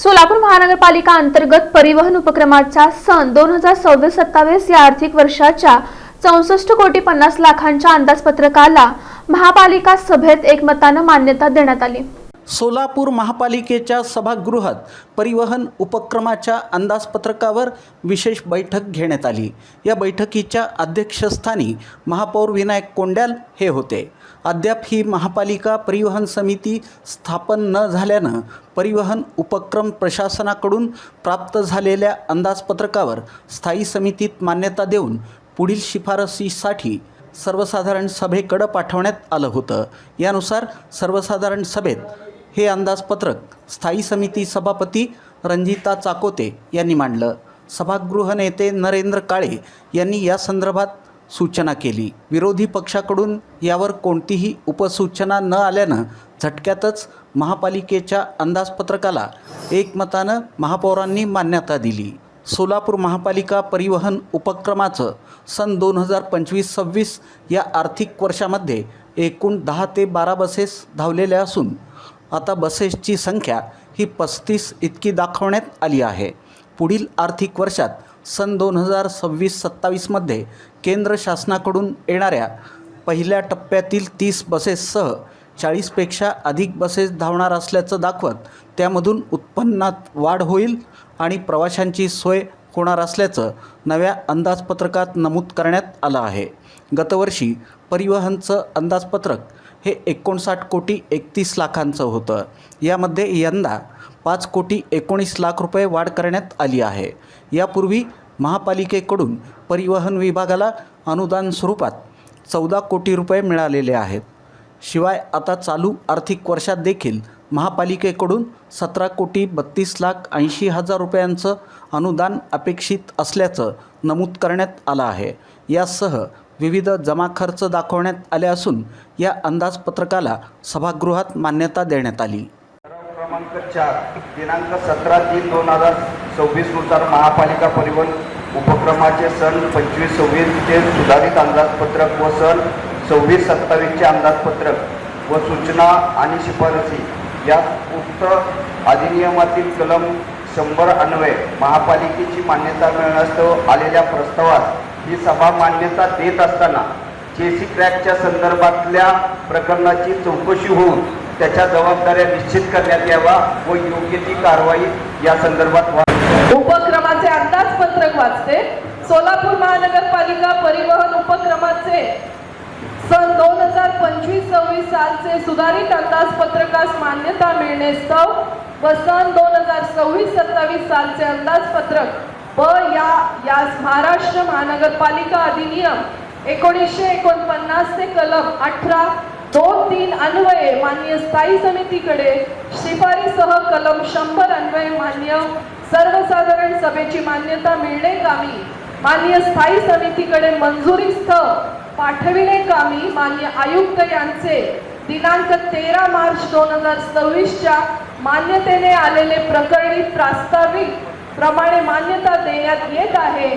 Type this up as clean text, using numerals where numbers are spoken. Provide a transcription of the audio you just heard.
सोलापूर महानगरपालिका अंतर्गत परिवहन उपक्रमाच्या सन 2026-27 या आर्थिक वर्षाच्या 64,50,00,000च्या अंदाजपत्रकाला महापालिका सभेत एकमताने मान्यता देण्यात आली। सोलापूर महापालिकेच्या सभागृहात परिवहन उपक्रमाच्या अंदाजपत्रकावर विशेष बैठक घेण्यात आली। या बैठकीच्या अध्यक्षस्थानी महापौर विनायक कोंड्याल हे होते। अद्याप ही महापालिका परिवहन समिती स्थापन न झाल्यानं परिवहन उपक्रम प्रशासनाकडून प्राप्त झालेल्या अंदाजपत्रकावर स्थायी समितीत मान्यता देऊन पुढील शिफारसीसाठी सर्वसाधारण सभेकडे पाठवण्यात आलं होतं। यानुसार सर्वसाधारण सभेत हे अंदाजपत्रक स्थायी समिती सभापती रंजिता चाकोते यांनी मांडलं। सभागृह नेते नरेंद्र काळे यांनी या संदर्भात सूचना केली। विरोधी पक्षाकडून यावर कोणतीही उपसूचना न आल्यानं झटक्यातच महापालिकेच्या अंदाजपत्रकाला एकमतानं महापौरांनी मान्यता दिली। सोलापूर महापालिका परिवहन उपक्रमाचं सन 2025-26 या आर्थिक वर्षामध्ये एकूण 10 ते 12 बसेस धावलेल्या असून आता बसेसची संख्या ही 35 इतकी दाखवण्यात आली आहे। पुढील आर्थिक वर्षात सन 2026-27 मध्ये केंद्र शासनाकडून येणाऱ्या पहिल्या टप्प्यातील 30 बसेससह 40पेक्षा अधिक बसेस धावणार असल्याचं दाखवत त्यामधून उत्पन्नात वाढ होईल आणि प्रवाशांची सोय होणार असल्याचं नव्या अंदाजपत्रकात नमूद करण्यात आलं आहे। गतवर्षी परिवहनचं अंदाजपत्रक हे 59,31,00,000चं होतं। यामध्ये यंदा 5,19,00,000 रुपये वाढ करण्यात आली आहे। यापूर्वी महापालिकेकडून परिवहन विभागाला अनुदान स्वरूपात 14 कोटी रुपये मिळालेले आहेत। शिवाय आता चालू आर्थिक वर्षात देखील महापालिकेकडून 17,32,80,000 रुपयांचं अनुदान अपेक्षित असल्याचं नमूद करण्यात आलं आहे। यासह विविध जमा खर्च दाखवण्यात आले असून या अंदाजपत्रकाला सभागृहात मान्यता देण्यात आली। क्रमांक 4 दिनांक 17/3/2026 नुसार महापालिका परिवहन उपक्रमाचे सन 25-26 चे सुधारित अंदाजपत्रक व सन 26-27 चे अंदाजपत्रक व सूचना आणि शिफारसी या उक्त अधिनियमातील कलम 100 अन्वये महापालिकेची मान्यता मिळण्यास्तव आलेल्या प्रस्तावास ही सभा मान्यता देत असताना चेसी ट्रॅकच्या संदर्भातल्या प्रकरणाची चौकशी होऊन त्याच्या जबाबदाऱ्या निश्चित करण्यात यावा व योग्य ती कारवाई या संदर्भात उपक्रमाचे अंदाजपत्रक वाचते। सोलापूर महानगरपालिका परिवहन उपक्रमाचे सन 2025-26 सालचे सुधारित अंदाजपत्रकास मान्यता मिळण्यास्तव व सन 2026-27 सालचे अंदाजपत्रक व यास महाराष्ट्र महानगरपालिका अधिनियम 1949 ते कलम 18(2)(3) अन्वये मान्य स्थायी समितीकडे शिफारसीसह कलम 100 अन्वये मान्य सर्वसाधारण सभेची मान्यता मिळणे कामी मान्य स्थायी समितीकडे मंजुरीस्तव पाठविणे कामी मान्य आयुक्त यांचे दिनांक 13 मार्च 2026 च्या मान्यतेने आलेले प्रकरणी प्रास्ताविक प्रमाणे मान्यता देण्यात येत आहे।